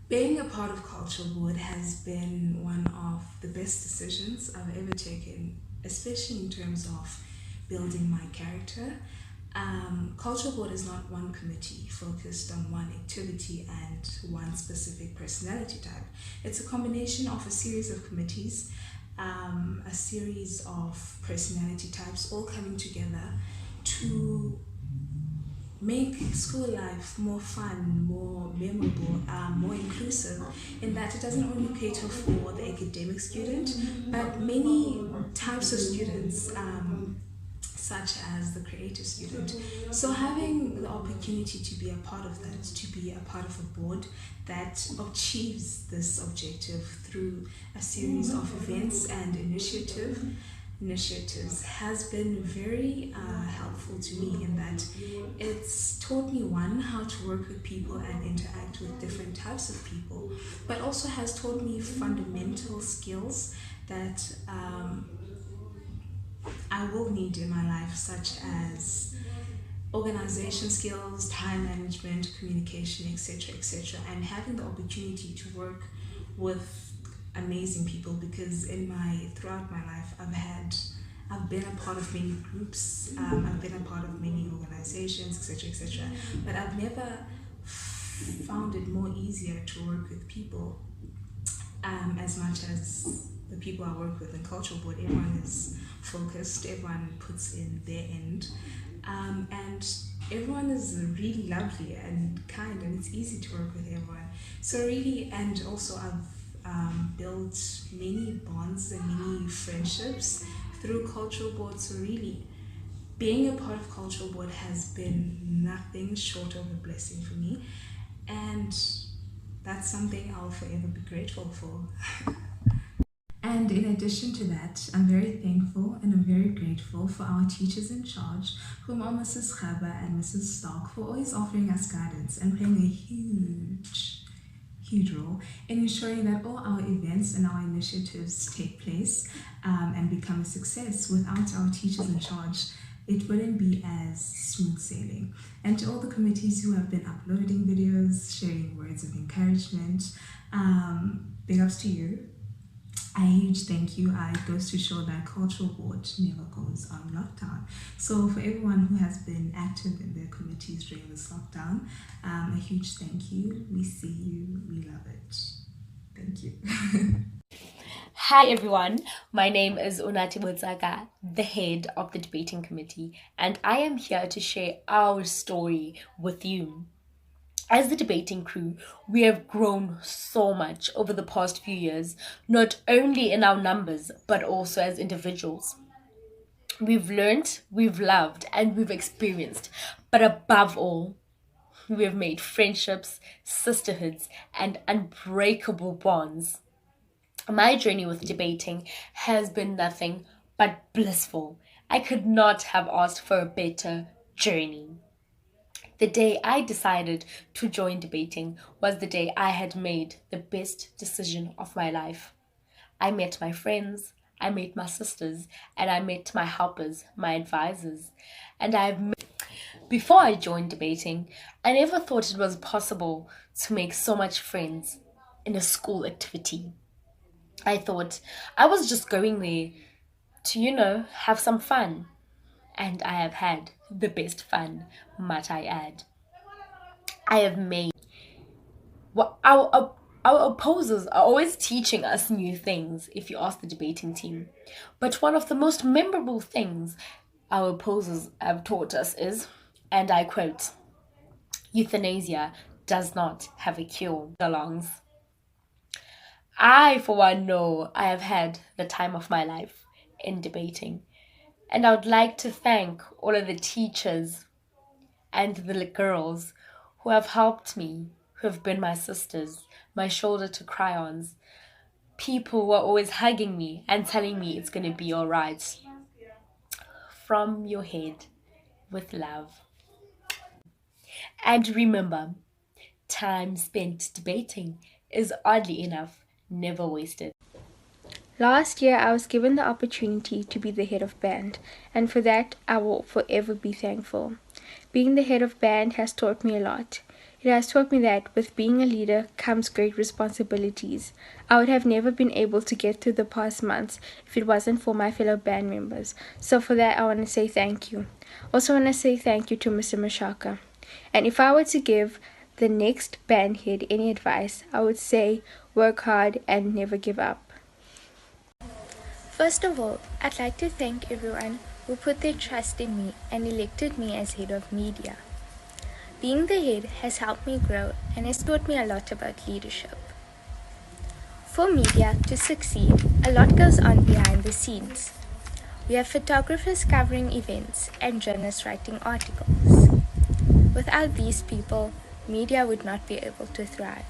Being a part of Culture Board has been one of the best decisions I've ever taken, especially in terms of building my character. Culture Board is not one committee focused on one activity and one specific personality type. It's a combination of a series of committees, a series of personality types all coming together to make school life more fun, more memorable, more inclusive, in that it doesn't only cater for the academic student, but many types of students, such as the creative student. So having the opportunity to be a part of that, to be a part of a board that achieves this objective through a series of events and initiatives has been very helpful to me, in that it's taught me, one, how to work with people and interact with different types of people, but also has taught me fundamental skills that I will need in my life, such as organization skills, time management, communication, etc., etc., and having the opportunity to work with amazing people, because throughout my life I've been a part of many groups, I've been a part of many organizations, etc., etc., but I've never found it more easier to work with people, as much as the people I work with in Cultural Board. Everyone is focused, everyone puts in their end, and everyone is really lovely and kind, and it's easy to work with everyone. So really, and also I've built many bonds and many friendships through Cultural Board. So really, being a part of Cultural Board has been nothing short of a blessing for me, and that's something I'll forever be grateful for. And in addition to that, I'm very thankful and I'm very grateful for our teachers in charge, whom are Mrs. Khaba and Mrs. Stark, for always offering us guidance and playing a huge role in ensuring that all our events and our initiatives take place, and become a success. Without our teachers in charge, it wouldn't be as smooth sailing. And to all the committees who have been uploading videos, sharing words of encouragement, big ups to you. A huge thank you. It goes to show that Cultural Board never goes on lockdown. So for everyone who has been active in their committees during this lockdown, a huge thank you. We see you. We love it. Thank you. Hi everyone, my name is Untitled Chapter, the head of the debating committee, and I am here to share our story with you. As the debating crew, we have grown so much over the past few years, not only in our numbers, but also as individuals. We've learned, we've loved, and we've experienced, but above all, we have made friendships, sisterhoods, and unbreakable bonds. My journey with debating has been nothing but blissful. I could not have asked for a better journey. The day I decided to join debating was the day I had made the best decision of my life. I met my friends, I met my sisters, and I met my helpers, my advisors. And before I joined debating, I never thought it was possible to make so much friends in a school activity. I thought I was just going there to, have some fun. And I have had the best fun, might I add. I have made. Well, our opposers are always teaching us new things, if you ask the debating team. But one of the most memorable things our opposers have taught us is, and I quote, euthanasia does not have a cure. Belongs. I, for one, know I have had the time of my life in debating. And I would like to thank all of the teachers and the girls who have helped me, who have been my sisters, my shoulder to cry on, people who are always hugging me and telling me it's going to be all right. From your head, with love. And remember, time spent debating is oddly enough never wasted. Last year, I was given the opportunity to be the head of band, and for that, I will forever be thankful. Being the head of band has taught me a lot. It has taught me that with being a leader comes great responsibilities. I would have never been able to get through the past months if it wasn't for my fellow band members. So for that, I want to say thank you. Also want to say thank you to Mr. Mashaka. And if I were to give the next band head any advice, I would say work hard and never give up. First of all, I'd like to thank everyone who put their trust in me and elected me as head of media. Being the head has helped me grow and has taught me a lot about leadership. For media to succeed, a lot goes on behind the scenes. We have photographers covering events and journalists writing articles. Without these people, media would not be able to thrive.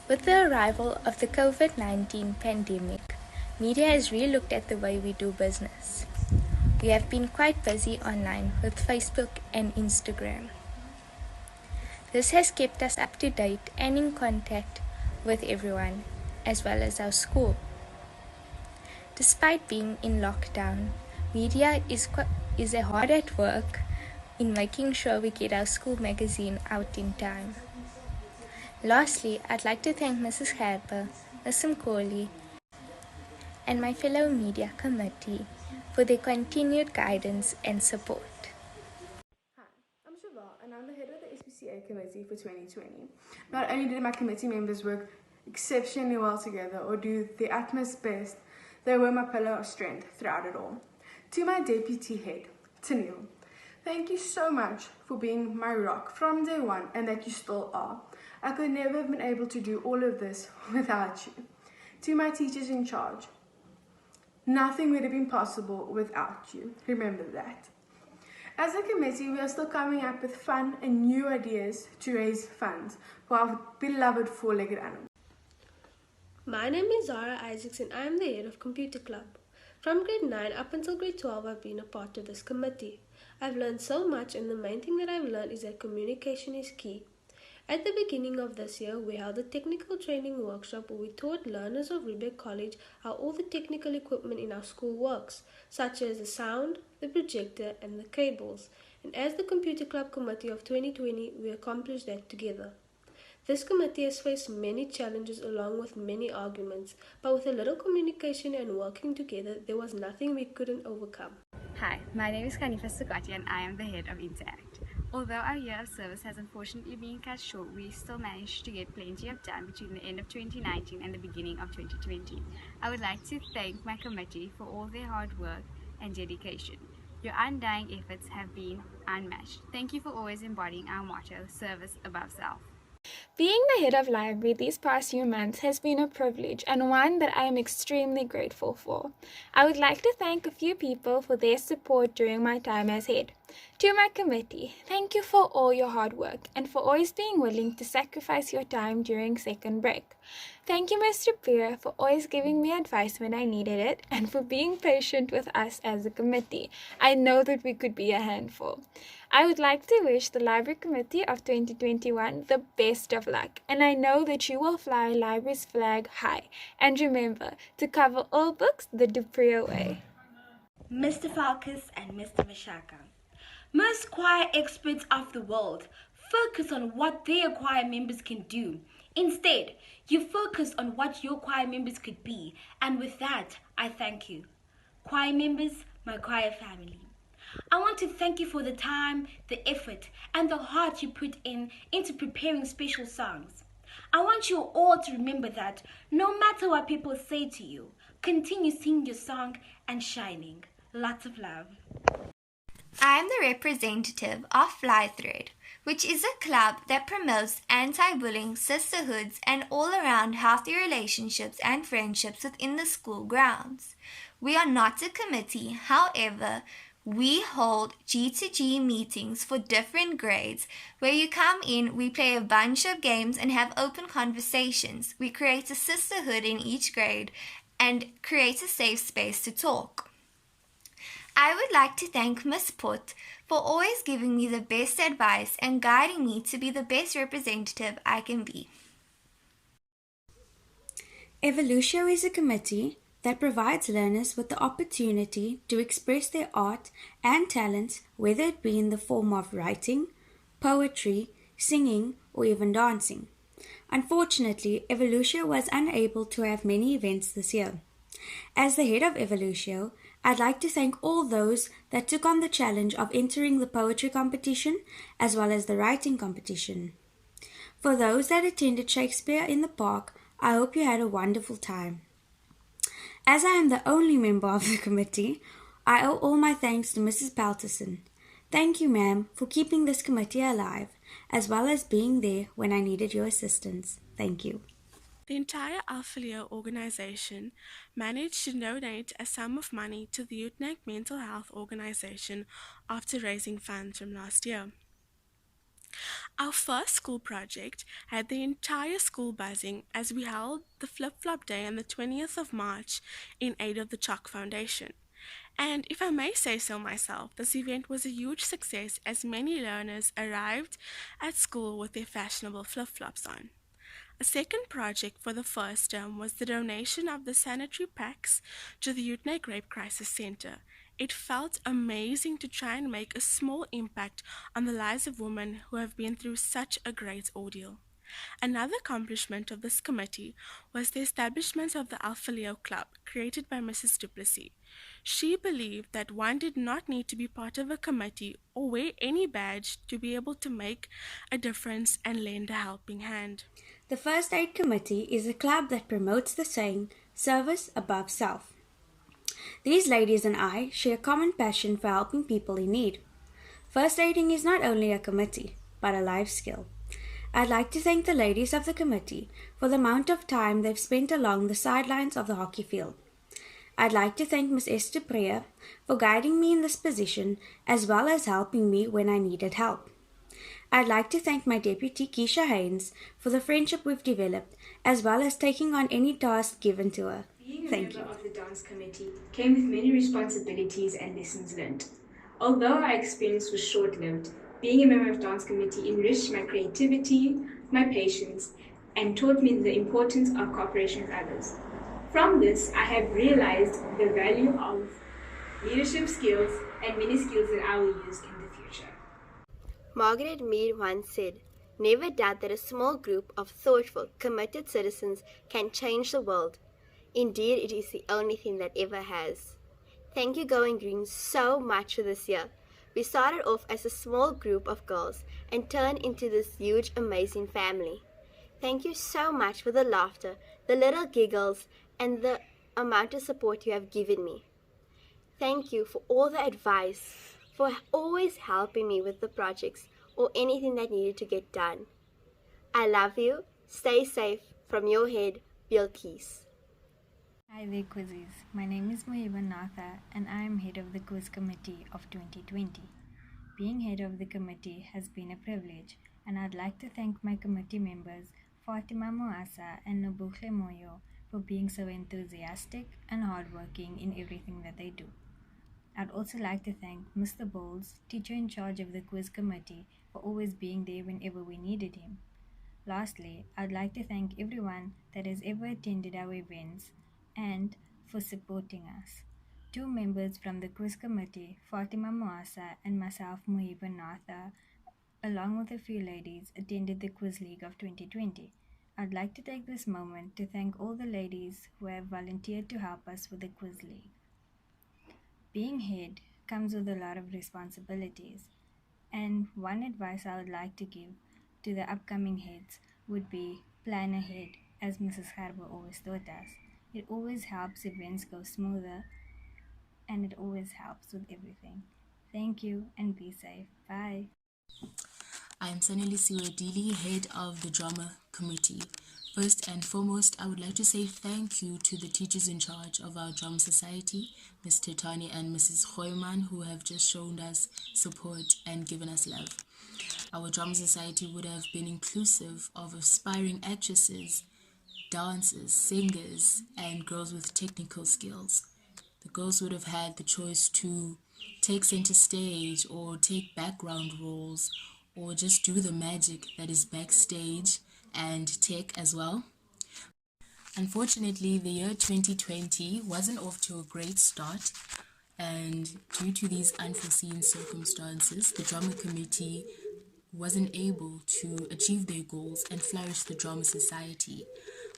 With the arrival of the COVID-19 pandemic, media has re-looked at the way we do business. We have been quite busy online with Facebook and Instagram. This has kept us up to date and in contact with everyone, as well as our school. Despite being in lockdown, media is hard at work in making sure we get our school magazine out in time. Lastly, I'd like to thank Mrs. Harper, Ms. Mkoli, and my fellow media committee for their continued guidance and support. Hi, I'm Shiva and I'm the head of the SPCA committee for 2020. Not only did my committee members work exceptionally well together or do their utmost best, they were my pillar of strength throughout it all. To my deputy head, Tanil, thank you so much for being my rock from day one and that you still are. I could never have been able to do all of this without you. To my teachers in charge, nothing would have been possible without you. Remember that. As a committee, we are still coming up with fun and new ideas to raise funds for our beloved four-legged animals. My name is Zara Isaacs and I am the head of Computer Club. From grade 9 up until grade 12, I've been a part of this committee. I've learned so much, and the main thing that I've learned is that communication is key. At the beginning of this year, we held a technical training workshop where we taught learners of Riebeek College how all the technical equipment in our school works, such as the sound, the projector, and the cables. And as the Computer Club Committee of 2020, we accomplished that together. This committee has faced many challenges along with many arguments, but with a little communication and working together, there was nothing we couldn't overcome. Hi, my name is Kanifa Sukati and I am the head of Interact. Although our year of service has unfortunately been cut short, we still managed to get plenty of time between the end of 2019 and the beginning of 2020. I would like to thank my committee for all their hard work and dedication. Your undying efforts have been unmatched. Thank you for always embodying our motto, service above self. Being the head of library these past few months has been a privilege and one that I am extremely grateful for. I would like to thank a few people for their support during my time as head. To my committee, thank you for all your hard work and for always being willing to sacrifice your time during second break. Thank you, Mr. Peer, for always giving me advice when I needed it and for being patient with us as a committee. I know that we could be a handful. I would like to wish the Library Committee of 2021 the best of luck, and I know that you will fly Library's flag high. And remember to cover all books the Dupree way. Mr. Falkus and Mr. Mashaka. Most choir experts of the world focus on what their choir members can do. Instead, you focus on what your choir members could be, and with that, I thank you. Choir members, my choir family. I want to thank you for the time, the effort, and the heart you put into preparing special songs. I want you all to remember that no matter what people say to you, continue singing your song and shining. Lots of love. I am the representative of Phly Thread, which is a club that promotes anti-bullying, sisterhoods, and all-around healthy relationships and friendships within the school grounds. We are not a committee, however, we hold G2G meetings for different grades where you come in, we play a bunch of games and have open conversations. We create a sisterhood in each grade and create a safe space to talk. I would like to thank Miss Put for always giving me the best advice and guiding me to be the best representative I can be. Evolutio is a committee that provides learners with the opportunity to express their art and talents, whether it be in the form of writing, poetry, singing, or even dancing. Unfortunately, Evolutio was unable to have many events this year. As the head of Evolutio, I'd like to thank all those that took on the challenge of entering the poetry competition as well as the writing competition. For those that attended Shakespeare in the Park, I hope you had a wonderful time. As I am the only member of the committee, I owe all my thanks to Mrs. Palterson. Thank you, ma'am, for keeping this committee alive, as well as being there when I needed your assistance. Thank you. The entire Alphaleo organization managed to donate a sum of money to the UTNAC Mental Health Organization after raising funds from last year. Our first school project had the entire school buzzing as we held the Flip-Flop Day on the 20th of March in aid of the Chalk Foundation. And if I may say so myself, this event was a huge success as many learners arrived at school with their fashionable flip-flops on. A second project for the first term was the donation of the sanitary packs to the UTNAC Rape Crisis Center. It felt amazing to try and make a small impact on the lives of women who have been through such a great ordeal. Another accomplishment of this committee was the establishment of the Alphaleo Club, created by Mrs. Duplessis. She believed that one did not need to be part of a committee or wear any badge to be able to make a difference and lend a helping hand. The First Aid Committee is a club that promotes the saying, service above self. These ladies and I share a common passion for helping people in need. First aiding is not only a committee, but a life skill. I'd like to thank the ladies of the committee for the amount of time they've spent along the sidelines of the hockey field. I'd like to thank Ms. Esther Preer for guiding me in this position as well as helping me when I needed help. I'd like to thank my deputy Keisha Haynes for the friendship we've developed as well as taking on any task given to her. Being a Thank member you. of the dance committee came with many responsibilities and lessons learned. Although our experience was short-lived, being a member of the dance committee enriched my creativity, my patience, and taught me the importance of cooperation with others. From this, I have realized the value of leadership skills and many skills that I will use in the future. Margaret Mead once said, "Never doubt that a small group of thoughtful, committed citizens can change the world. Indeed, it is the only thing that ever has." Thank you, Going Green, so much for this year. We started off as a small group of girls and turned into this huge, amazing family. Thank you so much for the laughter, the little giggles, and the amount of support you have given me. Thank you for all the advice, for always helping me with the projects or anything that needed to get done. I love you. Stay safe. From your head, Bilkis. Hi there, quizzes. My name is Muhiba Natha and I am head of the quiz committee of 2020. Being head of the committee has been a privilege, and I'd like to thank my committee members Fatima Moasa and Nobukhle Moyo for being so enthusiastic and hardworking in everything that they do. I'd also like to thank Mr. Bowles, teacher in charge of the quiz committee, for always being there whenever we needed him. Lastly, I'd like to thank everyone that has ever attended our events and for supporting us. 2 members from the quiz committee, Fatima Moasa and myself, Muhiba Natha, along with a few ladies, attended the Quiz League of 2020. I'd like to take this moment to thank all the ladies who have volunteered to help us with the Quiz League. Being head comes with a lot of responsibilities, and one advice I would like to give to the upcoming heads would be plan ahead, as Mrs. Harbo always taught us. It always helps events go smoother, and it always helps with everything. Thank you and be safe. Bye. I am Saneli Siwedili, head of the drama committee. First and foremost, I would like to say thank you to the teachers in charge of our drama society, Ms. Tetani and Mrs. Hoyman, who have just shown us support and given us love. Our drama society would have been inclusive of aspiring actresses, dancers, singers, and girls with technical skills. The girls would have had the choice to take center stage or take background roles or just do the magic that is backstage and tech as well. Unfortunately, the year 2020 wasn't off to a great start, and due to these unforeseen circumstances, the drama committee wasn't able to achieve their goals and flourish the drama society.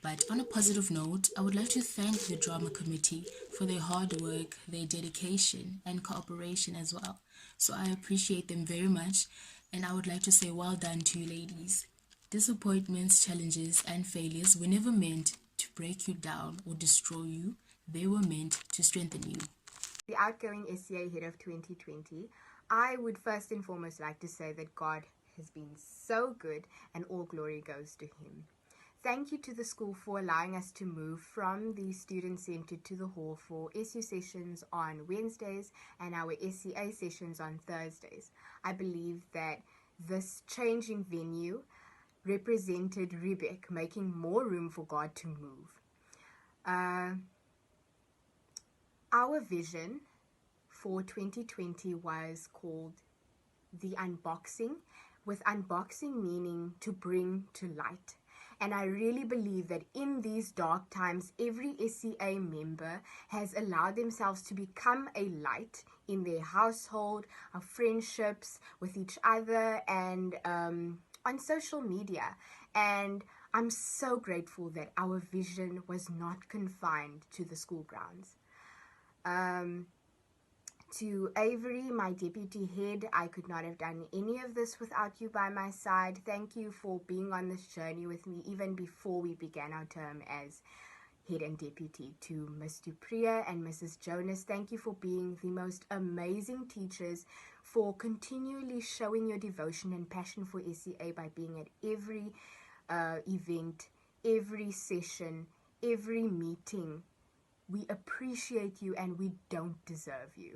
But on a positive note, I would like to thank the drama committee for their hard work, their dedication, and cooperation as well. So I appreciate them very much, and I would like to say well done to you ladies. Disappointments, challenges, and failures were never meant to break you down or destroy you. They were meant to strengthen you. The outgoing SCA head of 2020, I would first and foremost like to say that God has been so good and all glory goes to Him. Thank you to the school for allowing us to move from the student center to the hall for SU sessions on Wednesdays and our SCA sessions on Thursdays. I believe that this changing venue represented Riebeck making more room for God to move. Our vision for 2020 was called the unboxing, with unboxing meaning to bring to light. And I really believe that in these dark times, every SCA member has allowed themselves to become a light in their household, of friendships with each other, and on social media. And I'm so grateful that our vision was not confined to the school grounds. To Avery, my deputy head, I could not have done any of this without you by my side. Thank you for being on this journey with me even before we began our term as head and deputy. To Ms. Dupriya and Mrs. Jonas, thank you for being the most amazing teachers, for continually showing your devotion and passion for SCA by being at every event, every session, every meeting. We appreciate you and we don't deserve you.